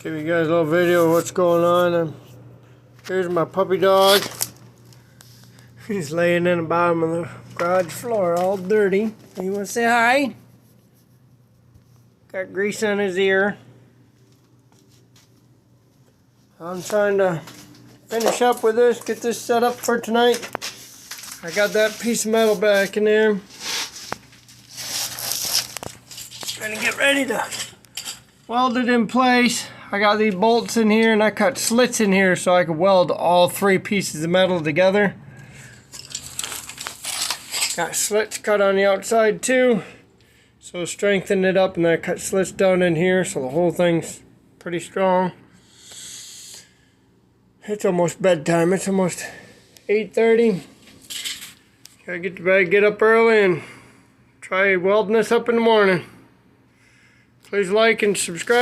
Give you guys a little video of what's going on. Here's my puppy dog. He's laying in the bottom of the garage floor, all dirty. You want to say hi? Got grease on his ear. I'm trying to finish up with this, get this set up for tonight. I got that piece of metal back in there. Trying to get ready to weld it in place. I got these bolts in here and I cut slits in here so I could weld all three pieces of metal together. Got slits cut on the outside too. So strengthen it up, and then I cut slits down in here so the whole thing's pretty strong. It's almost bedtime. It's almost 8:30. Gotta get to bed, get up early, and try welding this up in the morning. Please like and subscribe.